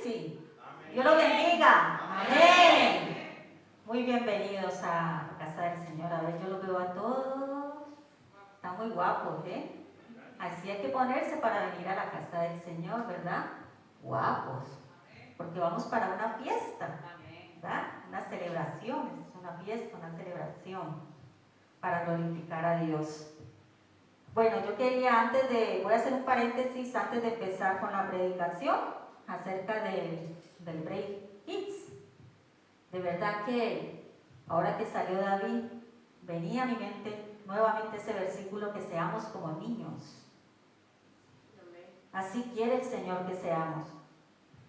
sí. Dios lo bendiga. Amén. Muy bienvenidos a la casa del Señor. A ver, yo los veo a todos. Están muy guapos, ¿eh? Así hay que ponerse para venir a la casa del Señor, ¿verdad? Guapos. Porque vamos para una fiesta, ¿verdad? Una celebración. Es una fiesta, una celebración para glorificar a Dios. Bueno, yo quería voy a hacer un paréntesis antes de empezar con la predicación acerca del Break Kids. De verdad que ahora que salió David, venía a mi mente nuevamente ese versículo, que seamos como niños. Así quiere el Señor que seamos.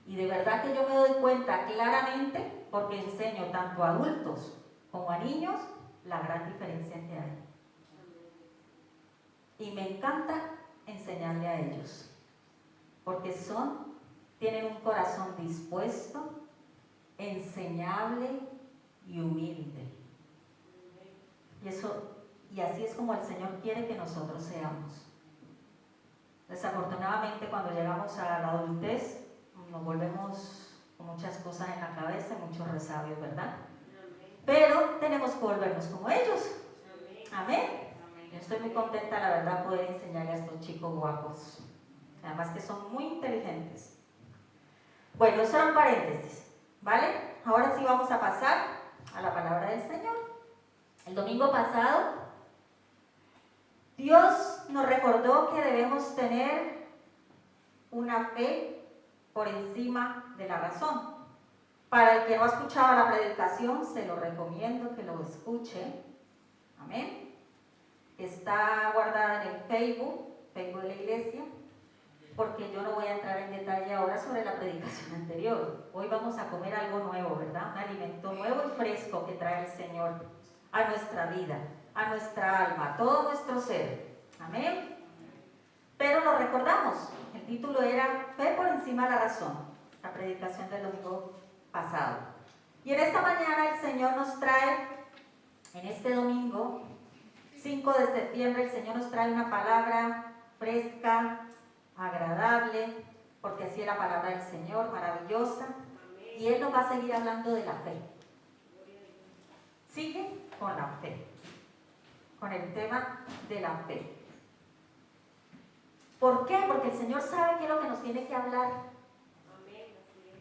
Y de verdad que yo me doy cuenta claramente, porque enseño tanto a adultos como a niños, la gran diferencia que hay. Y me encanta enseñarle a ellos, porque tienen un corazón dispuesto, enseñable y humilde. Y así es como el Señor quiere que nosotros seamos. Desafortunadamente, cuando llegamos a la adultez, nos volvemos con muchas cosas en la cabeza, muchos resabios, ¿verdad? Pero tenemos que volvernos como ellos. Amén. Yo estoy muy contenta, la verdad, poder enseñarle a estos chicos guapos. Además que son muy inteligentes. Bueno, eso era un paréntesis, ¿vale? Ahora sí vamos a pasar a la palabra del Señor. El domingo pasado, Dios nos recordó que debemos tener una fe por encima de la razón. Para el que no ha escuchado la predicación, se lo recomiendo que lo escuche. Amén. Está guardada en el Facebook de la iglesia, porque yo no voy a entrar en detalle ahora sobre la predicación anterior. Hoy vamos a comer algo nuevo, ¿verdad? Un alimento nuevo y fresco que trae el Señor a nuestra vida, a nuestra alma, a todo nuestro ser. Amén. Pero lo recordamos, el título era Fe por encima de la razón, la predicación del domingo pasado. Y en esta mañana el Señor nos trae, en este domingo 5 de septiembre, el Señor nos trae una palabra fresca, agradable, porque así es la palabra del Señor, maravillosa. Y Él nos va a seguir hablando de la fe. Sigue con la fe, con el tema de la fe. ¿Por qué? Porque el Señor sabe qué es lo que nos tiene que hablar.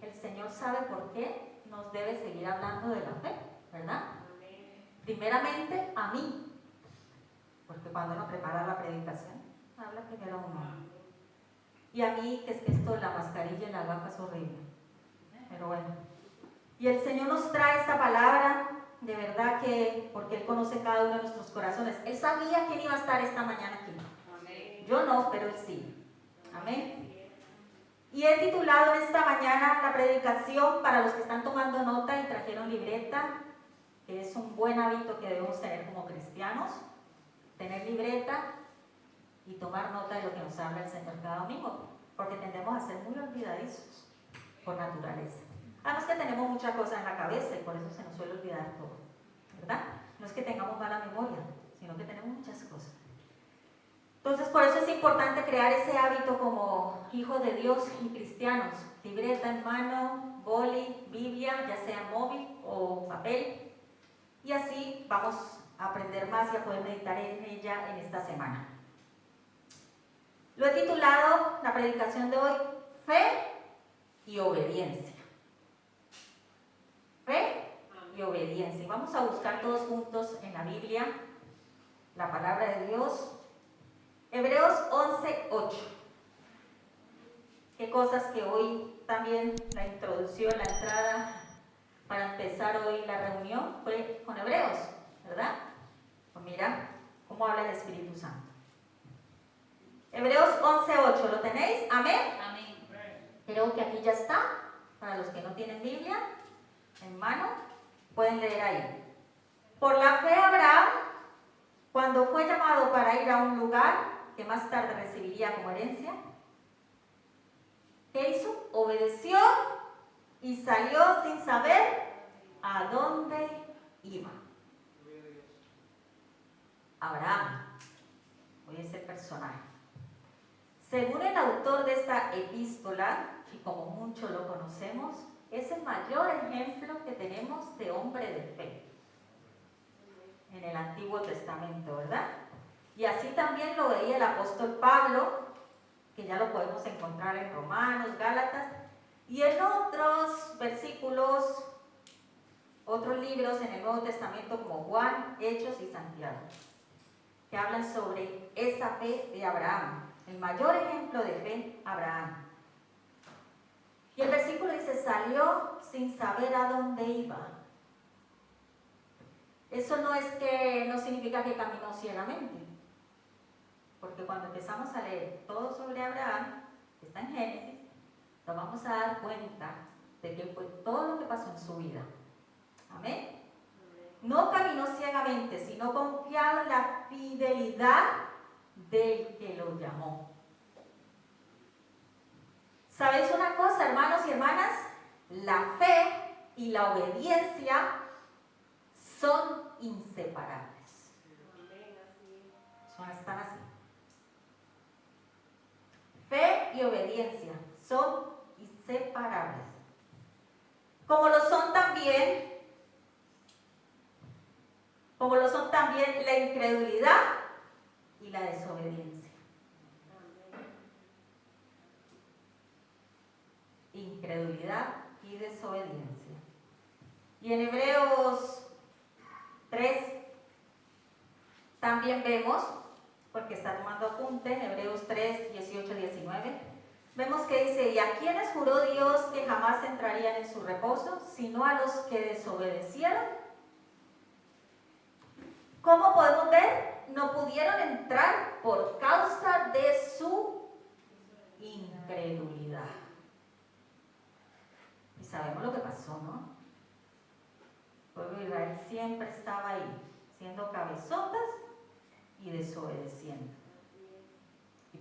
El Señor sabe por qué nos debe seguir hablando de la fe, ¿verdad? Primeramente a mí, porque cuando uno prepara la predicación, habla primero a uno. Y a mí, que es que esto, la mascarilla y la gafa es horrible. Pero bueno. Y el Señor nos trae esta palabra, de verdad que, porque Él conoce cada uno de nuestros corazones. Él sabía quién iba a estar esta mañana aquí. Amén. Yo no, pero Él sí. Amén. Y he titulado en esta mañana la predicación, para los que están tomando nota y trajeron libreta, que es un buen hábito que debemos tener como cristianos, tener libreta y tomar nota de lo que nos habla el Señor cada domingo, porque tendemos a ser muy olvidadizos por naturaleza. Además que tenemos muchas cosas en la cabeza y por eso se nos suele olvidar todo, ¿verdad? No es que tengamos mala memoria, sino que tenemos muchas cosas. Entonces, por eso es importante crear ese hábito como hijos de Dios y cristianos. Libreta en mano, boli, Biblia, ya sea móvil o papel. Y así vamos a aprender más y a poder meditar en ella en esta semana. Lo he titulado, la predicación de hoy, Fe y Obediencia. Fe y obediencia. Y vamos a buscar todos juntos en la Biblia la palabra de Dios. Hebreos 11:8. Qué cosas que hoy también la introducción, la entrada para empezar hoy la reunión fue con Hebreos, ¿verdad? Pues mira cómo habla el Espíritu Santo. Hebreos 11:8, ¿lo tenéis? ¿Amén? Amén. Creo que aquí ya está. Para los que no tienen Biblia en mano, pueden leer ahí. Por la fe Abraham, cuando fue llamado para ir a un lugar que más tarde recibiría como herencia, ¿qué hizo? Obedeció y salió sin saber a dónde iba. Abraham, hoy es el personaje. Según el autor de esta epístola, y como muchos lo conocemos, es el mayor ejemplo que tenemos de hombre de fe en el Antiguo Testamento, ¿verdad? Y así también lo veía el apóstol Pablo, que ya lo podemos encontrar en Romanos, Gálatas, y en otros versículos, otros libros en el Nuevo Testamento como Juan, Hechos y Santiago, que hablan sobre esa fe de Abraham, el mayor ejemplo de fe, Abraham. Y el versículo dice, salió sin saber a dónde iba. Eso no significa que caminó ciegamente, porque cuando empezamos a leer todo sobre Abraham, que está en Génesis, nos vamos a dar cuenta de que fue todo lo que pasó en su vida. Amén. No caminó ciegamente, sino confiado en la fidelidad del que lo llamó. ¿Sabéis una cosa, hermanos y hermanas? La fe y la obediencia son inseparables. Están así. Fe y obediencia son inseparables. Como lo son también la incredulidad y la desobediencia. Incredulidad y desobediencia. Y en Hebreos 3 también vemos, porque está tomando apunte, en Hebreos 3, 18, 19, vemos que dice, ¿y a quiénes juró Dios que jamás entrarían en su reposo, sino a los que desobedecieron? ¿Cómo podemos ver? No pudieron entrar por causa de su incredulidad. Y sabemos lo que pasó, ¿no? El pueblo de Israel siempre estaba ahí, siendo cabezotas y desobedeciendo. Y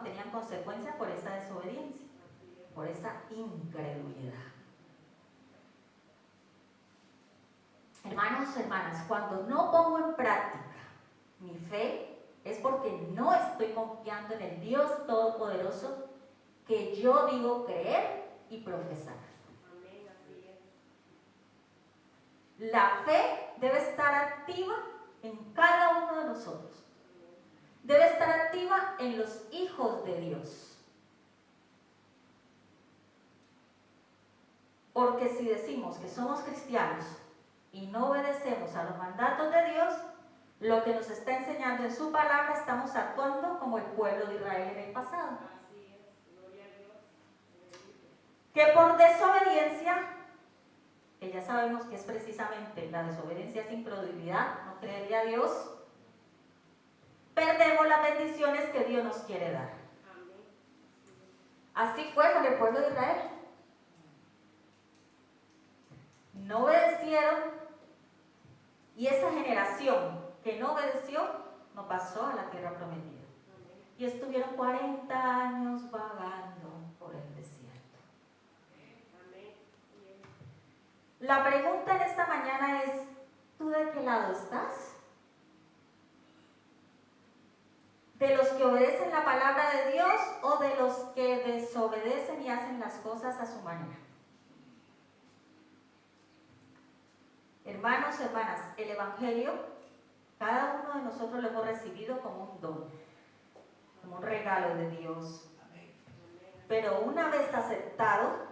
tenían consecuencias por esa desobediencia, por esa incredulidad. Hermanos, hermanas, cuando no pongo en práctica mi fe, es porque no estoy confiando en el Dios Todopoderoso que yo digo creer y profesar. La fe debe estar activa en cada uno de nosotros. Debe estar activa en los hijos de Dios. Porque si decimos que somos cristianos y no obedecemos a los mandatos de Dios, lo que nos está enseñando en su palabra, estamos actuando como el pueblo de Israel en el pasado. Que por desobediencia, que ya sabemos que es precisamente la desobediencia sin incredulidad, no creería a Dios, perdemos las bendiciones que Dios nos quiere dar. Así fue con el pueblo de Israel. No obedecieron y esa generación que no obedeció no pasó a la tierra prometida. Y estuvieron 40 años vagando por el desierto. La pregunta en esta mañana es, ¿tú de qué lado estás? ¿De los que obedecen la palabra de Dios o de los que desobedecen y hacen las cosas a su manera? Hermanos, hermanas, el Evangelio, cada uno de nosotros lo hemos recibido como un don, como un regalo de Dios. Pero una vez aceptado,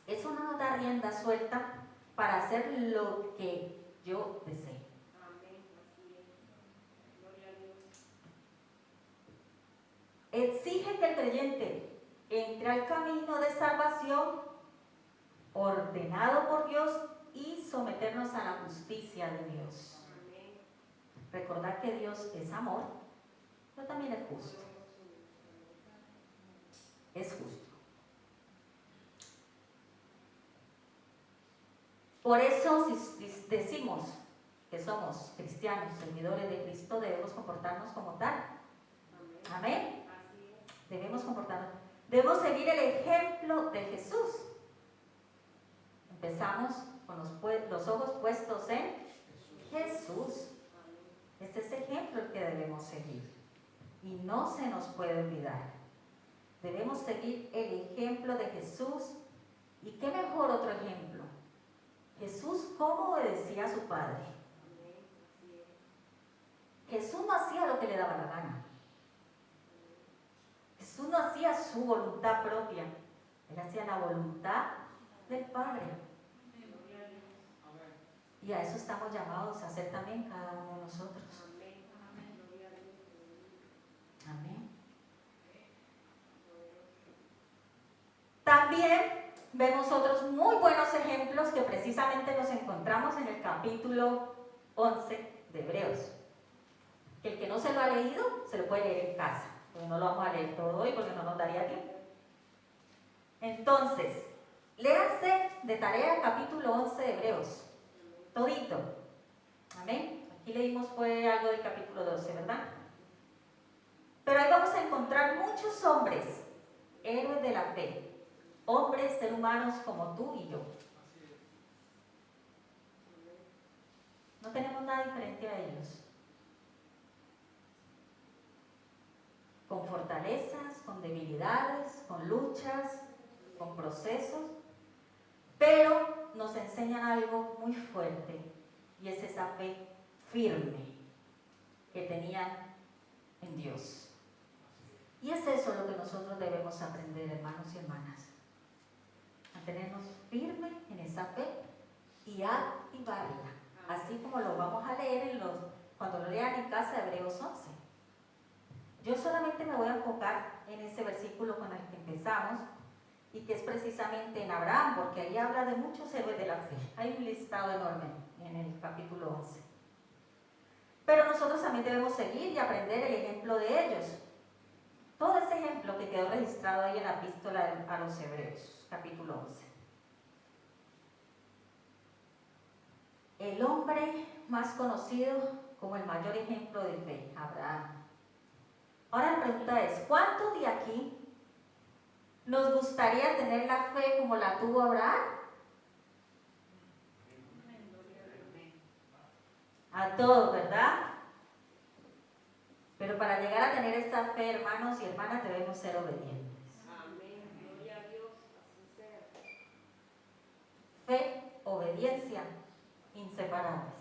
eso no nos da rienda suelta para hacer lo que yo desee. Exige que el creyente entre al camino de salvación ordenado por Dios y someternos a la justicia de Dios. Recordar que Dios es amor, pero también es justo. Es justo. Por eso, si decimos que somos cristianos, servidores de Cristo, debemos comportarnos como tal. Amén. Debemos comportarnos. Debemos seguir el ejemplo de Jesús. Empezamos con los ojos puestos en Jesús. Este es el ejemplo que debemos seguir. y no se nos puede olvidar. Debemos seguir el ejemplo de Jesús. ¿Y qué mejor otro ejemplo? Jesús, ¿cómo obedecía a su Padre? Jesús no hacía lo que le daba la gana. Jesús no hacía su voluntad propia. Él hacía la voluntad del Padre. Y a eso estamos llamados a hacer también cada uno de nosotros. Amén. También vemos otros muy buenos ejemplos que precisamente los encontramos en el capítulo 11 de Hebreos. El que no se lo ha leído, se lo puede leer en casa. Porque no lo vamos a leer todo hoy porque no nos daría tiempo. Entonces, léanse de tarea el capítulo 11 de Hebreos. Todito. Amén. Aquí leímos fue algo del capítulo 12, ¿verdad? Pero ahí vamos a encontrar muchos hombres, héroes de la fe. Hombres, seres humanos como tú y yo. No tenemos nada diferente a ellos. Con fortalezas, con debilidades, con luchas, con procesos, pero nos enseñan algo muy fuerte y es esa fe firme que tenían en Dios. Y es eso lo que nosotros debemos aprender, hermanos y hermanas. Mantenernos firmes en esa fe y activarla, así como lo vamos a leer cuando lo lean en casa de Hebreos 11. Yo solamente me voy a enfocar en ese versículo con el que empezamos y que es precisamente en Abraham, porque ahí habla de muchos héroes de la fe. Hay un listado enorme en el capítulo 11. Pero nosotros también debemos seguir y aprender el ejemplo de ellos. Todo ese ejemplo que quedó registrado ahí en la epístola a los Hebreos, capítulo 11. El hombre más conocido como el mayor ejemplo de fe, Abraham. Ahora la pregunta es, ¿cuántos de aquí nos gustaría tener la fe como la tuvo Abraham? A todos, ¿verdad? Pero para llegar a tener esta fe, hermanos y hermanas, debemos ser obedientes. Amén. Gloria a Dios. Así sea. Fe, obediencia, inseparables.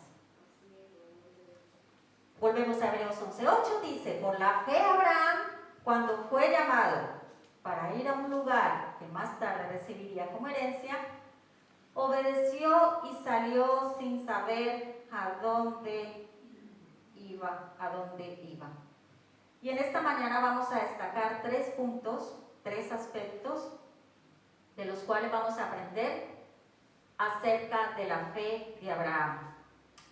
Volvemos a Hebreos 11:8, dice, por la fe Abraham, cuando fue llamado para ir a un lugar que más tarde recibiría como herencia, obedeció y salió sin saber a dónde iba. Y en esta mañana vamos a destacar 3 puntos, 3 aspectos de los cuales vamos a aprender acerca de la fe de Abraham.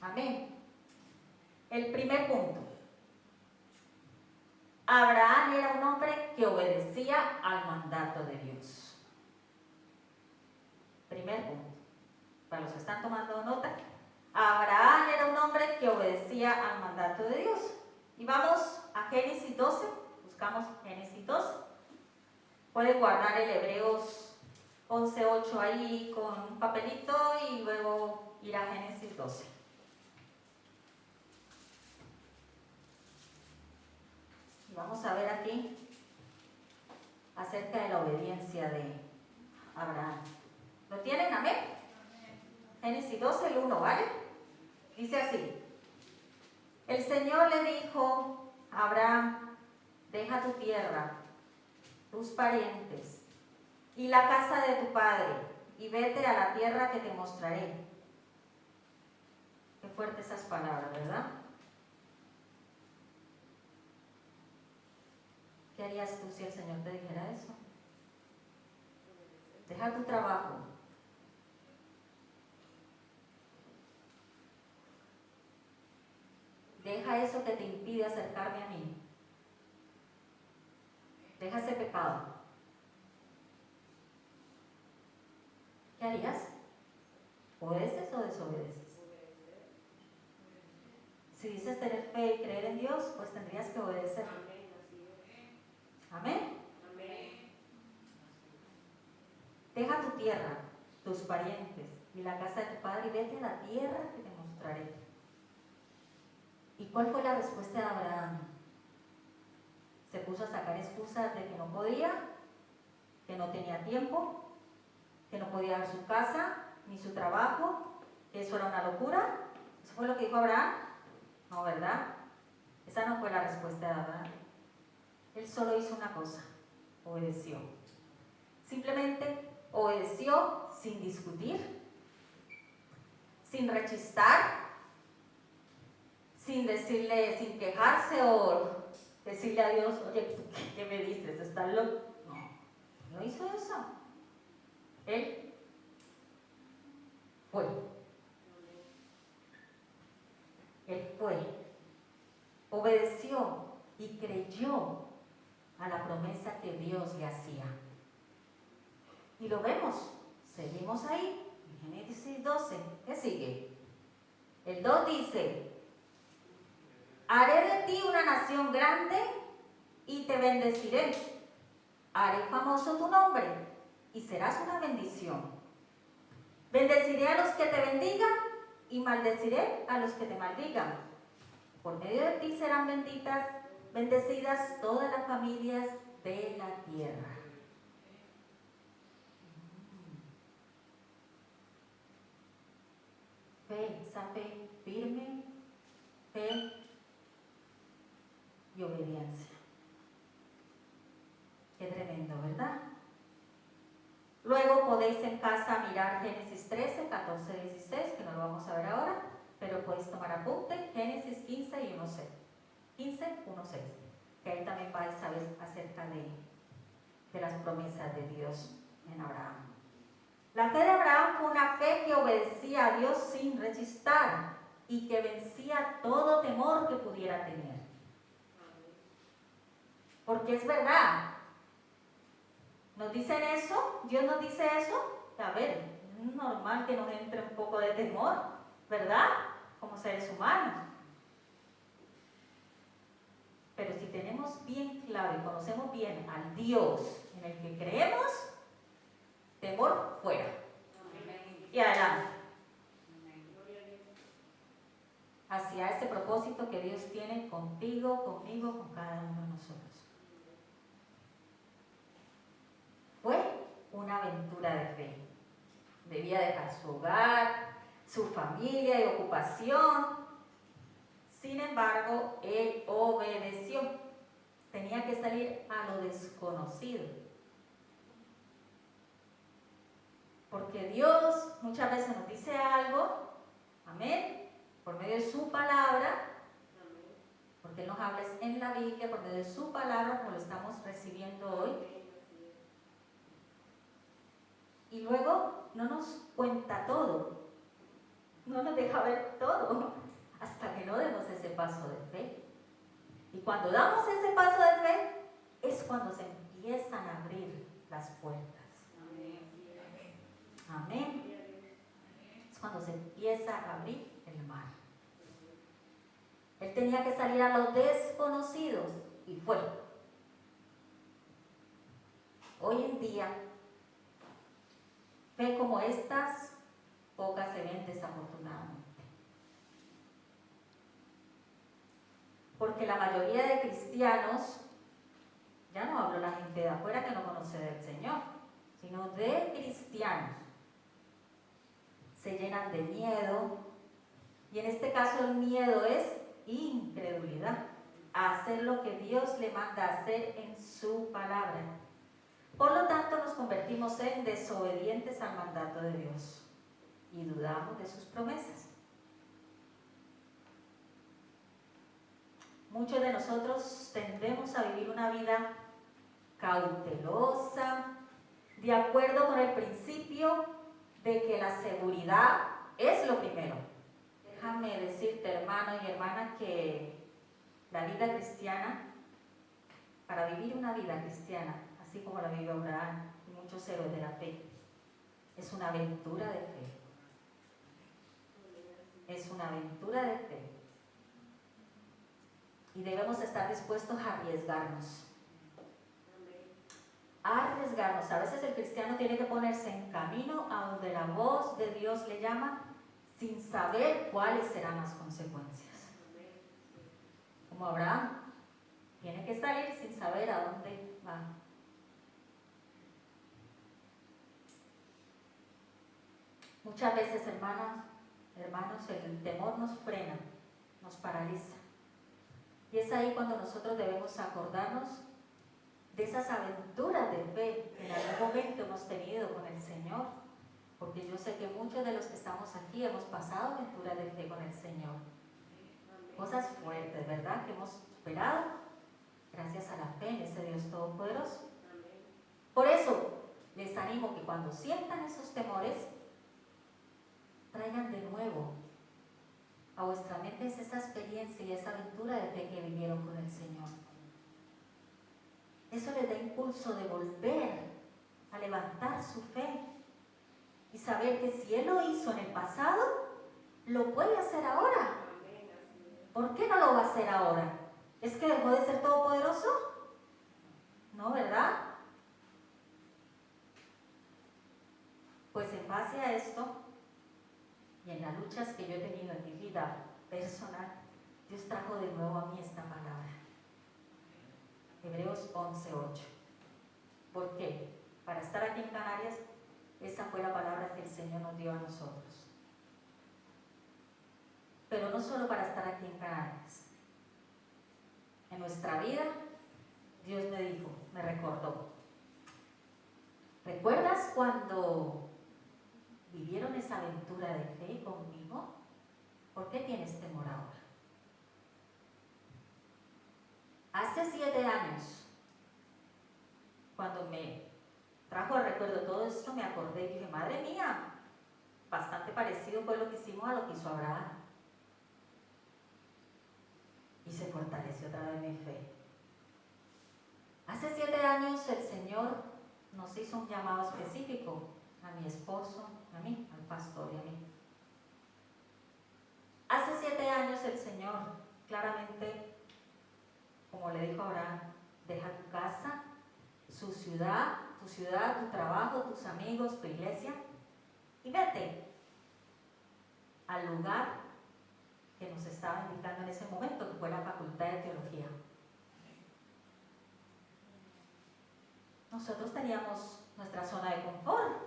Amén. El primer punto. Abraham era un hombre que obedecía al mandato de Dios. Primer punto. Para los que están tomando nota, Abraham era un hombre que obedecía al mandato de Dios. Y vamos a Génesis 12, buscamos Génesis 12. Pueden guardar el Hebreos 11:8 ahí con un papelito y luego ir a Génesis 12. Y vamos a ver aquí acerca de la obediencia de Abraham. ¿Lo tienen? Amén. Génesis 12, el 1, ¿vale? Dice así. El Señor le dijo a Abraham, deja tu tierra, tus parientes y la casa de tu padre y vete a la tierra que te mostraré. Qué fuertes esas palabras, ¿verdad? ¿Qué harías tú si el Señor te dijera eso? Deja tu trabajo. Deja eso que te impide acercarme a mí. Deja ese pecado. ¿Qué harías? ¿Obedeces o desobedeces? Si dices tener fe y creer en Dios, pues tendrías que obedecer. Amén. Deja tu tierra, tus parientes y la casa de tu padre y vete a la tierra que te mostraré. ¿Y cuál fue la respuesta de Abraham? Se puso a sacar excusas de que no podía, que no tenía tiempo, que no podía dar su casa ni su trabajo, que eso era una locura. ¿Eso fue lo que dijo Abraham? No, ¿verdad? Esa no fue la respuesta de Abraham. Él solo hizo una cosa, obedeció. Simplemente obedeció sin discutir, sin rechistar, sin decirle, sin quejarse o decirle a Dios, oye, ¿qué me dices? ¿Estás loco? No hizo eso. Él fue. Él fue. Obedeció y creyó a la promesa que Dios le hacía. Y lo vemos. Seguimos ahí. En Génesis 12. ¿Qué sigue? El 2 dice: haré de ti una nación grande y te bendeciré. Haré famoso tu nombre y serás una bendición. Bendeciré a los que te bendigan y maldeciré a los que te maldigan. Por medio de ti serán bendecidas todas las familias de la tierra. Fe, esa fe firme, fe y obediencia. Qué tremendo, ¿verdad? Luego podéis en casa mirar Génesis 13, 14, 16, que no lo vamos a ver ahora, pero podéis tomar apunte, Génesis 15 y 1.6. 15, 1.6, que ahí también vais a ver acerca de las promesas de Dios en Abraham. La fe de Abraham fue una fe que obedecía a Dios sin rechistar y que vencía todo temor que pudiera tener. Porque es verdad. ¿Nos dicen eso? ¿Dios nos dice eso? A ver, es normal que nos entre un poco de temor, ¿verdad? Como seres humanos. Pero si tenemos bien claro y conocemos bien al Dios en el que creemos, temor fuera. Y adelante. Hacia ese propósito que Dios tiene contigo, conmigo, con cada uno de nosotros. Fue una aventura de fe. Debía dejar su hogar, su familia y ocupación. Sin embargo, él obedeció. Tenía que salir a lo desconocido. Porque Dios muchas veces nos dice algo, amén, por medio de su palabra, porque Él nos habla en la Biblia, por medio de su palabra, como lo estamos recibiendo hoy. Y luego no nos cuenta todo, no nos deja ver todo, hasta que no demos ese paso de fe. Y cuando damos ese paso de fe, es cuando se empiezan a abrir las puertas. Amén. Es cuando se empieza a abrir el mar. Él tenía que salir a lo desconocido y fue. Hoy en día, fe como estas, pocas se ven desafortunadamente. Porque la mayoría de cristianos, ya no hablo la gente de afuera que no conoce del Señor, sino de cristianos, se llenan de miedo, y en este caso el miedo es incredulidad a hacer lo que Dios le manda a hacer en su palabra. Por lo tanto, nos convertimos en desobedientes al mandato de Dios y dudamos de sus promesas. Muchos de nosotros tendemos a vivir una vida cautelosa, de acuerdo con el principio de que la seguridad es lo primero. Déjame decirte, hermano y hermana, que la vida cristiana, para vivir una vida cristiana, así como la vivió Abraham y muchos héroes de la fe, es una aventura de fe. Es una aventura de fe. Y debemos estar dispuestos a arriesgarnos. A arriesgarnos. A veces el cristiano tiene que ponerse en camino a donde la voz de Dios le llama, sin saber cuáles serán las consecuencias. Como Abraham. Tiene que salir sin saber a dónde va. Muchas veces, hermanos, el temor nos frena, nos paraliza. Y es ahí cuando nosotros debemos acordarnos de esas aventuras de fe que en algún momento hemos tenido con el Señor. Porque yo sé que muchos de los que estamos aquí hemos pasado aventuras de fe con el Señor. Cosas fuertes, ¿verdad? Que hemos superado gracias a la fe en ese Dios Todopoderoso. Por eso, les animo que cuando sientan esos temores, traigan de nuevo a vuestra mente esa experiencia y esa aventura de fe que vivieron con el Señor. Eso les da impulso de volver a levantar su fe y saber que si Él lo hizo en el pasado, lo puede hacer ahora. ¿Por qué no lo va a hacer ahora? ¿Es que dejó de ser todopoderoso? No, ¿verdad? Pues en base a esto y en las luchas que yo he tenido en mi vida personal, Dios trajo de nuevo a mí esta palabra. Hebreos 11:8. ¿Por qué? Para estar aquí en Canarias, esa fue la palabra que el Señor nos dio a nosotros. Pero no solo para estar aquí en Canarias. En nuestra vida, Dios me dijo, me recordó. ¿Recuerdas cuando vivieron esa aventura de fe conmigo? ¿Por qué tienes temor ahora? Hace 7 años, cuando me trajo al recuerdo todo esto, me acordé y dije, madre mía, bastante parecido fue lo que hicimos a lo que hizo Abraham. Y se fortaleció otra vez mi fe. Hace 7 años el Señor nos hizo un llamado específico a mi esposo, a mí, al pastor y a mí. Hace 7 años el Señor claramente, como le dijo a Abraham, deja tu casa, tu ciudad, tu trabajo, tus amigos, tu iglesia y vete al lugar que nos estaba invitando en ese momento, que fue la Facultad de Teología. Nosotros teníamos nuestra zona de confort,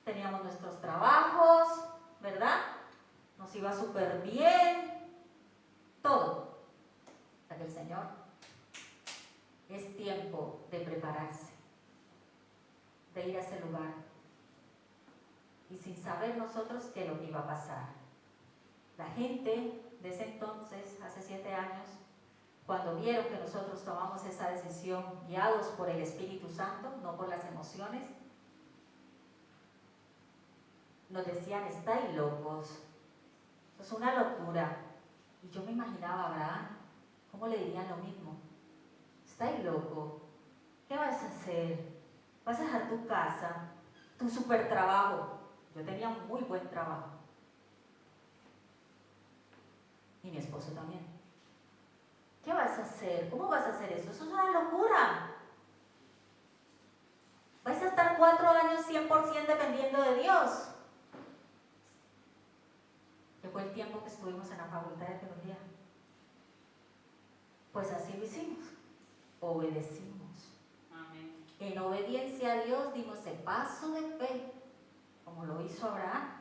teníamos nuestros trabajos, ¿verdad? Nos iba súper bien, todo. Hasta que el Señor, es tiempo de prepararse, de ir a ese lugar. Y sin saber nosotros qué es lo que iba a pasar. La gente de ese entonces, hace 7 años, cuando vieron que nosotros tomamos esa decisión guiados por el Espíritu Santo, no por las emociones, nos decían, estáis locos, eso es una locura. Y yo me imaginaba a Abraham, ¿cómo le dirían lo mismo? Estáis loco, ¿qué vas a hacer? ¿Vas a dejar tu casa, tu super trabajo? Yo tenía un muy buen trabajo. Y mi esposo también. ¿Qué vas a hacer? ¿Cómo vas a hacer eso? Eso es una locura. Vais a estar 4 años 100% dependiendo de Dios. Que fue el tiempo que estuvimos en la Facultad de Teología. Pues así lo hicimos. Obedecimos. Amén. En obediencia a Dios dimos el paso de fe, como lo hizo Abraham.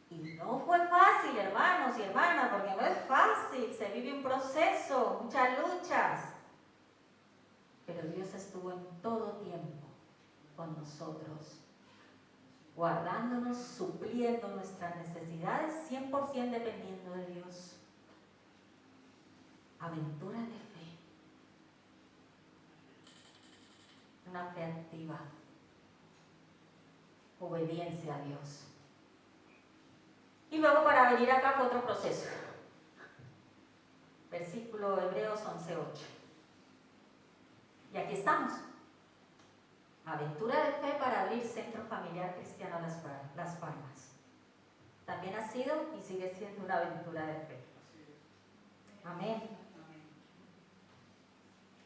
Y no fue fácil, hermanos y hermanas, porque no es fácil, se vive un proceso, muchas luchas. Pero Dios estuvo en todo tiempo con nosotros, guardándonos, supliendo nuestras necesidades, 100% dependiendo de Dios. Aventura de fe. Una fe activa. Obediencia a Dios. Y luego para venir acá fue otro proceso. Versículo Hebreos 11:8. Y aquí estamos. Aventura de fe para abrir Centro Familiar Cristiano Las Palmas. También ha sido y sigue siendo una aventura de fe. Amén.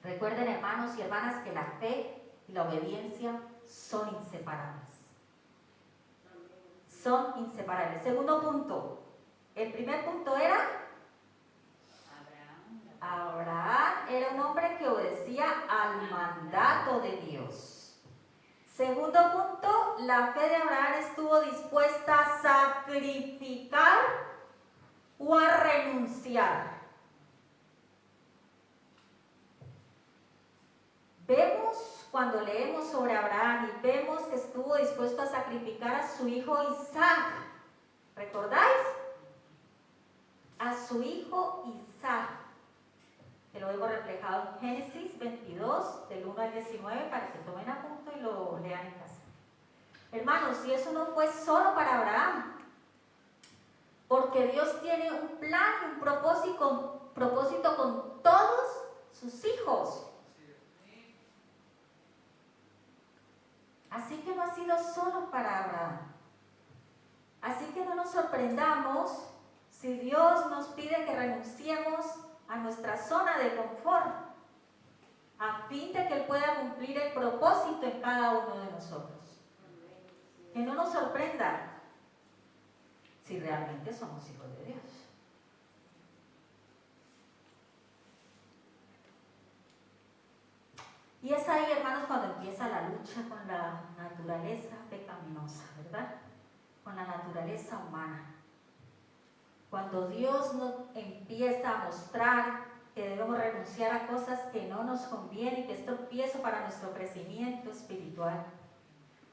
Recuerden, hermanos y hermanas, que la fe y la obediencia son inseparables. Son inseparables. Segundo punto. El primer punto era Abraham era un hombre que obedecía al mandato de Dios. Segundo punto, la fe de Abraham estuvo dispuesta a sacrificar o a renunciar. Vemos cuando leemos sobre Abraham y vemos que estuvo dispuesto a sacrificar a su hijo Isaac. ¿Recordáis? A su hijo Isaac. Que lo vemos reflejado en Génesis 22, del 1 al 19, para que tomen apunto y lo lean en casa. Hermanos, si eso no fue solo para Abraham, porque Dios tiene un plan y un propósito con todos sus hijos. Así que no ha sido solo para Abraham. Así que no nos sorprendamos si Dios nos pide que renunciemos a nuestra zona de confort, a fin de que Él pueda cumplir el propósito en cada uno de nosotros. Que no nos sorprenda si realmente somos hijos de Dios. Y es ahí, hermanos, cuando empieza la lucha con la naturaleza pecaminosa, ¿verdad? Con la naturaleza humana. Cuando Dios nos empieza a mostrar que debemos renunciar a cosas que no nos convienen, que es tropiezo para nuestro crecimiento espiritual,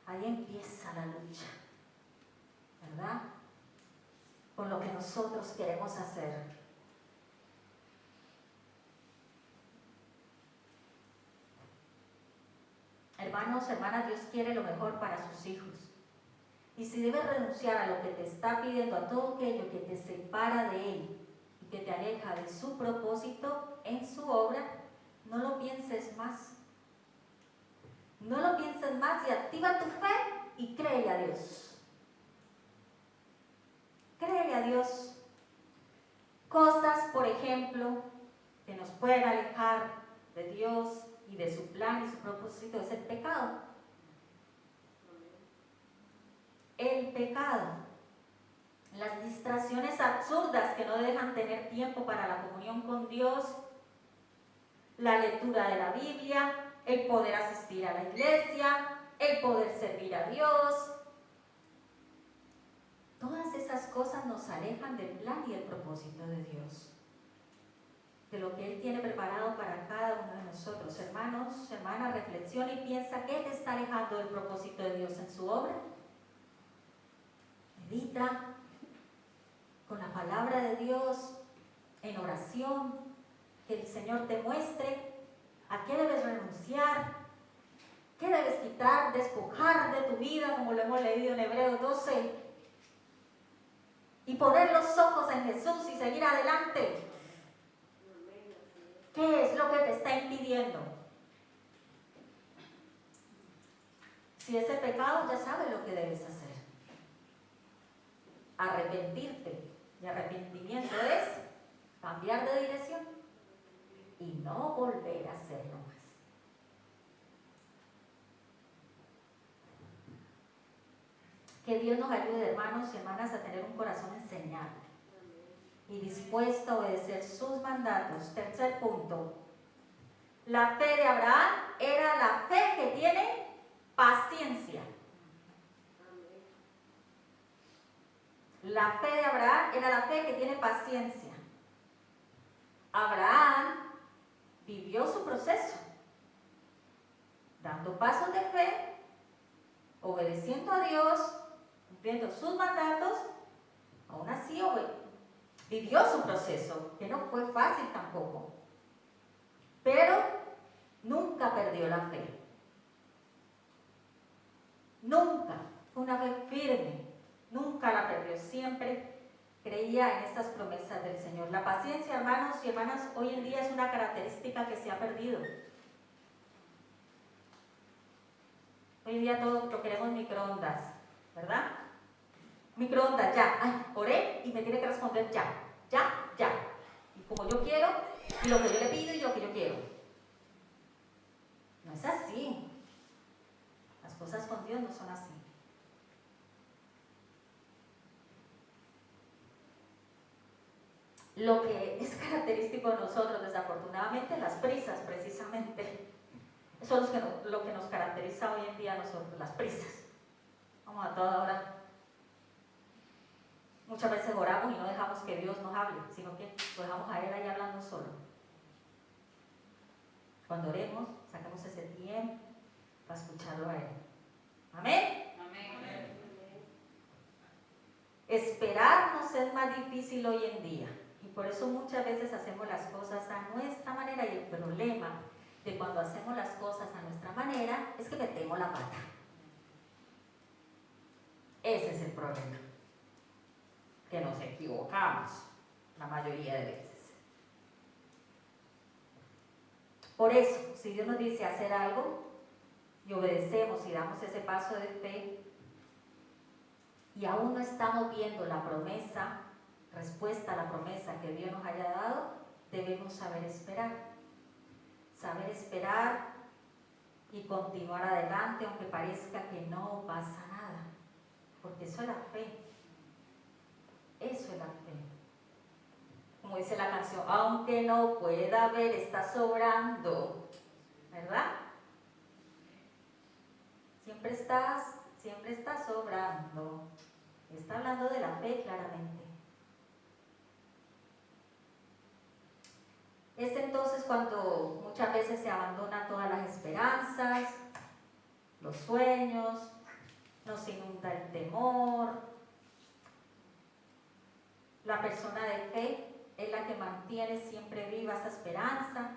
ahí empieza la lucha, ¿verdad? Con lo que nosotros queremos hacer. Hermanos, hermanas, Dios quiere lo mejor para sus hijos. Y si debes renunciar a lo que te está pidiendo, a todo aquello que te separa de Él y que te aleja de su propósito en su obra, no lo pienses más. No lo pienses más y activa tu fe y créele a Dios. Créele a Dios. Cosas, por ejemplo, que nos pueden alejar de Dios y de su plan y su propósito es el pecado. El pecado, las distracciones absurdas que no dejan tener tiempo para la comunión con Dios, la lectura de la Biblia, el poder asistir a la iglesia, el poder servir a Dios. Todas esas cosas nos alejan del plan y del propósito de Dios, de lo que Él tiene preparado para cada uno de nosotros. Hermanos, hermanas, reflexiona y piensa qué te está alejando del propósito de Dios en su obra. Medita con la palabra de Dios en oración, que el Señor te muestre a qué debes renunciar, qué debes quitar, despojar de tu vida, como lo hemos leído en Hebreos 12, y poner los ojos en Jesús y seguir adelante. ¿Qué es lo que te está impidiendo? Si ese pecado, ya sabes lo que debes hacer. Arrepentirte. Y arrepentimiento es cambiar de dirección y no volver a hacerlo más. Que Dios nos ayude, hermanos y hermanas, a tener un corazón enseñable y dispuesto a obedecer sus mandatos. Tercer punto. La fe de Abraham era la fe que tiene paciencia. La fe de Abraham era la fe que tiene paciencia. Abraham vivió su proceso, dando pasos de fe, obedeciendo a Dios, cumpliendo sus mandatos. Aún así vivió su proceso, que no fue fácil tampoco, pero nunca perdió la fe. Nunca. Fue una fe firme. Nunca la perdió, siempre creía en estas promesas del Señor. La paciencia, hermanos y hermanas, hoy en día es una característica que se ha perdido. Hoy en día todos lo queremos microondas, ¿verdad? Microondas, ya. Ay, oré y me tiene que responder ya. Y como yo quiero, y lo que yo le pido y lo que yo quiero. No es así. Las cosas con Dios no son así. lo que es característico de nosotros, desafortunadamente, las prisas precisamente. Eso es lo que nos caracteriza hoy en día a nosotros, las prisas. Vamos a toda hora. Muchas veces oramos y no dejamos que Dios nos hable, sino que lo dejamos a Él ahí hablando solo. Cuando oremos, saquemos ese tiempo para escucharlo a Él. Amén. Amén. Esperar nos es más difícil hoy en día. Y por eso muchas veces hacemos las cosas a nuestra manera. Y el problema de cuando hacemos las cosas a nuestra manera es que metemos la pata. Ese es el problema. Que nos equivocamos la mayoría de veces. Por eso, si Dios nos dice hacer algo y obedecemos y damos ese paso de fe y aún no estamos viendo la promesa, respuesta a la promesa que Dios nos haya dado, debemos saber esperar. Saber esperar y continuar adelante aunque parezca que no pasa nada. Porque eso es la fe. Eso es la fe. Como dice la canción, aunque no pueda ver, está sobrando. ¿Verdad? Siempre está sobrando. Está hablando de la fe claramente. Es entonces cuando muchas veces se abandonan todas las esperanzas, los sueños, nos inunda el temor. La persona de fe es la que mantiene siempre viva esa esperanza,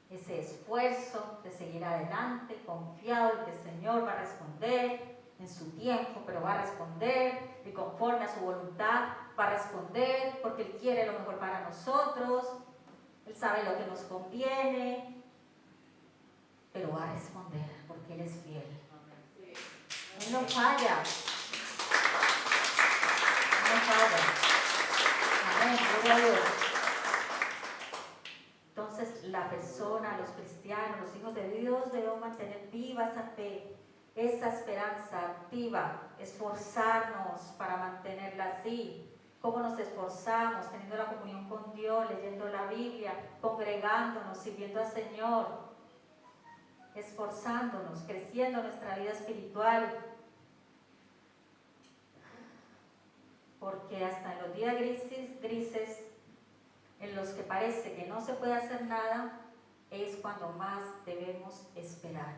ese esfuerzo de seguir adelante, confiado en que el Señor va a responder en su tiempo, pero va a responder y conforme a su voluntad va a responder porque Él quiere lo mejor para nosotros, Él sabe lo que nos conviene, pero va a responder porque Él es fiel. Él no falla. No falla. Amén, gloria a Dios. Entonces, la persona, los cristianos, los hijos de Dios debemos mantener viva esa fe, esa esperanza activa, esforzarnos para mantenerla así. ¿Cómo nos esforzamos? Teniendo la comunión con Dios, leyendo la Biblia, congregándonos, sirviendo al Señor, esforzándonos, creciendo en nuestra vida espiritual. Porque hasta en los días grises, en los que parece que no se puede hacer nada, es cuando más debemos esperar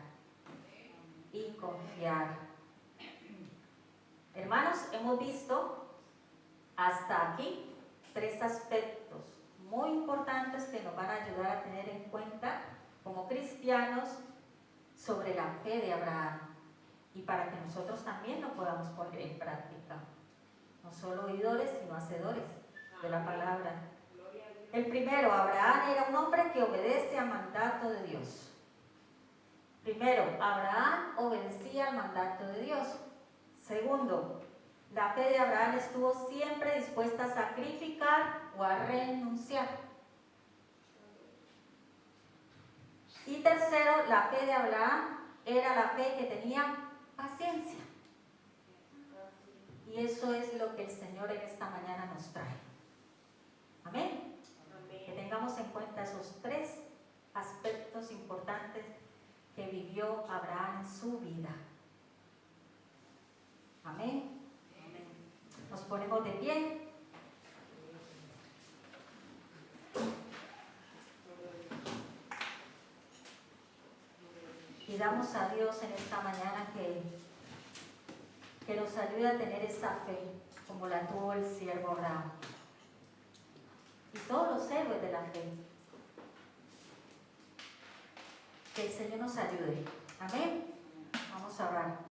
y confiar. Hermanos, hemos visto hasta aquí 3 aspectos muy importantes que nos van a ayudar a tener en cuenta como cristianos sobre la fe de Abraham y para que nosotros también lo podamos poner en práctica. No solo oidores, sino hacedores de la palabra. El primero, Abraham era un hombre que obedece al mandato de Dios. Primero, Abraham obedecía al mandato de Dios. Segundo, la fe de Abraham estuvo siempre dispuesta a sacrificar o a renunciar. Y tercero, la fe de Abraham era la fe que tenía paciencia. Y eso es lo que el Señor en esta mañana nos trae. Amén. Amén. Que tengamos en cuenta esos 3 aspectos importantes que vivió Abraham en su vida. Amén. Amén. Nos ponemos de pie. Y damos a Dios en esta mañana que nos ayude a tener esa fe como la tuvo el siervo Abraham y todos los héroes de la fe. Que el Señor nos ayude. Amén. Vamos a orar.